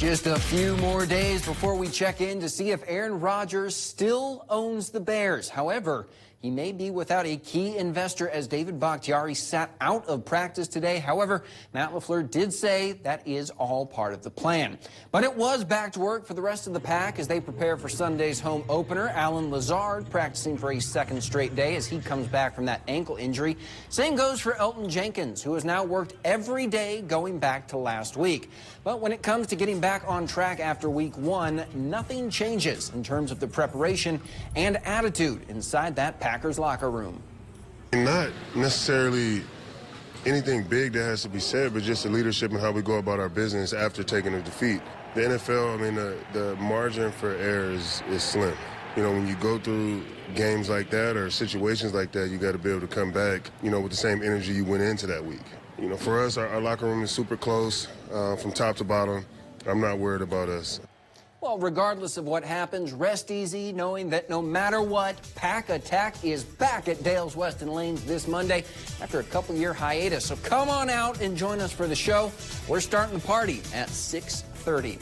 Just a few more days before we check in to see if Aaron Rodgers still owns the Bears. However, he may be without a key investor as David Bakhtiari sat out of practice today. However, Matt LaFleur did say that is all part of the plan. But it was back to work for the rest of the pack as they prepare for Sunday's home opener. Allen Lazard practicing for a second straight day as he comes back from that ankle injury. Same goes for Elton Jenkins, who has now worked every day going back to last week. But when it comes to getting back on track after week one, nothing changes in terms of the preparation and attitude inside that Packers locker room. Not necessarily anything big that has to be said, but just the leadership and how we go about our business after taking a defeat. The NFL, I mean, the margin for error is slim. You know, when you go through games like that or situations like that, you got to be able to come back, you know, with the same energy you went into that week. You know, for us, our locker room is super close from top to bottom. I'm not worried about us. Well, regardless of what happens, rest easy knowing that no matter what, Pack Attack is back at Dale's Weston Lanes this Monday after a couple-year hiatus. So come on out and join us for the show. We're starting the party at 6:30.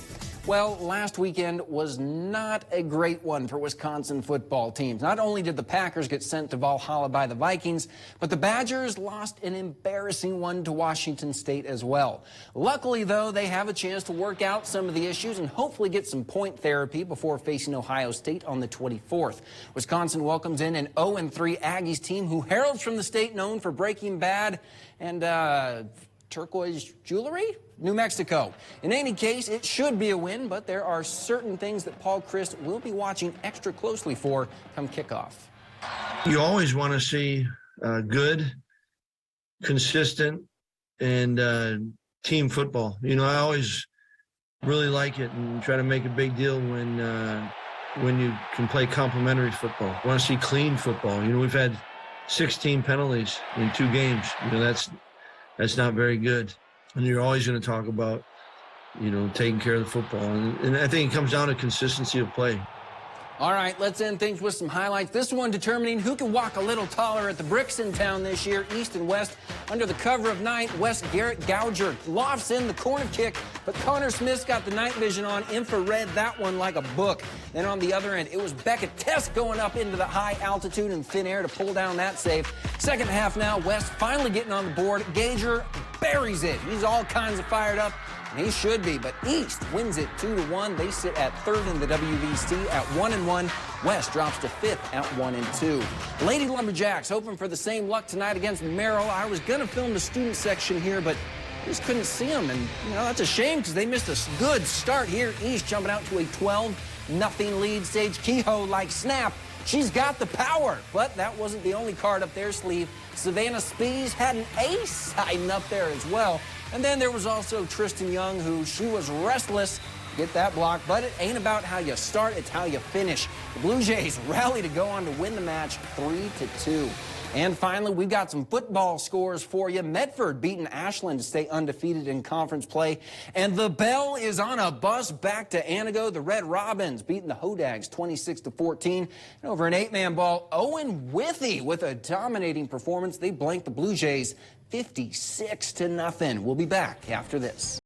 Well, last weekend was not a great one for Wisconsin football teams. Not only did the Packers get sent to Valhalla by the Vikings, but the Badgers lost an embarrassing one to Washington State as well. Luckily, though, they have a chance to work out some of the issues and hopefully get some point therapy before facing Ohio State on the 24th. Wisconsin welcomes in an 0-3 Aggies team who heralds from the state known for Breaking Bad and turquoise jewelry? New Mexico. In any case, it should be a win, but there are certain things that Paul Chryst will be watching extra closely for come kickoff. You always want to see good, consistent, and team football. You know, I always really like it and try to make a big deal when you can play complementary football. I want to see clean football. You know, we've had 16 penalties in 2 games. You know, that's not very good. And you're always going to talk about, you know, taking care of the football. And I think it comes down to consistency of play. All right, let's end things with some highlights. This one determining who can walk a little taller at the bricks in town this year, East and West. Under the cover of night, West Garrett Gouger lofts in the corner kick, but Connor Smith's got the night vision on, infrared that one like a book. Then on the other end, it was Beckett Test going up into the high altitude and thin air to pull down that save. Second half now, West finally getting on the board. Gauger buries it. He's all kinds of fired up. And he should be, but East wins it 2-1. They sit at 3rd in the WVC at 1-1. West drops to 5th at 1-2. Lady Lumberjacks hoping for the same luck tonight against Merrill. I was going to film the student section here, but I just couldn't see them. And, you know, that's a shame because they missed a good start here. East jumping out to a 12-0 lead. Sage Kehoe like snap. She's got the power, but that wasn't the only card up their sleeve. Savannah Spees had an ace hiding up there as well. And then there was also Tristan Young, who she was restless to get that block, but it ain't about how you start, it's how you finish. The Blue Jays rally to go on to win the match 3-2. And finally, we've got some football scores for you. Medford beating Ashland to stay undefeated in conference play. And the Bell is on a bus back to Anago. The Red Robins beating the Hodags 26-14. And over an 8-man ball, Owen Withy with a dominating performance. They blanked the Blue Jays 56-0. We'll be back after this.